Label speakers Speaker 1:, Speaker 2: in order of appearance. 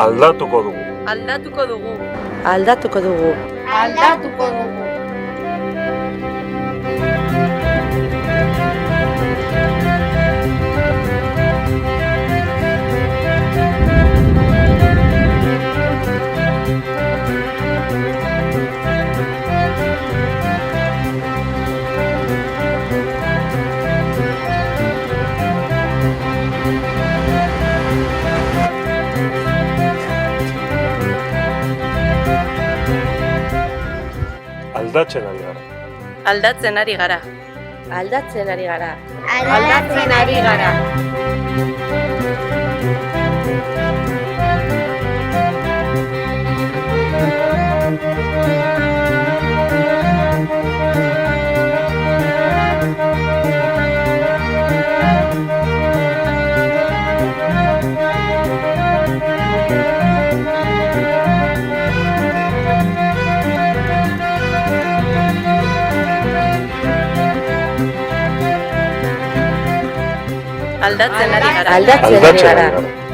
Speaker 1: Aldatuko dugu.
Speaker 2: Aldatuko dugu.
Speaker 3: Aldatuko dugu.
Speaker 2: Aldatuko dugu.
Speaker 1: Aldatzen ari gara.
Speaker 2: Aldatzen ari gara.
Speaker 3: Aldatzen ari gara.
Speaker 2: Aldatzen ari gara. Aldatzen ari gara.
Speaker 3: Aldatzen ari gara.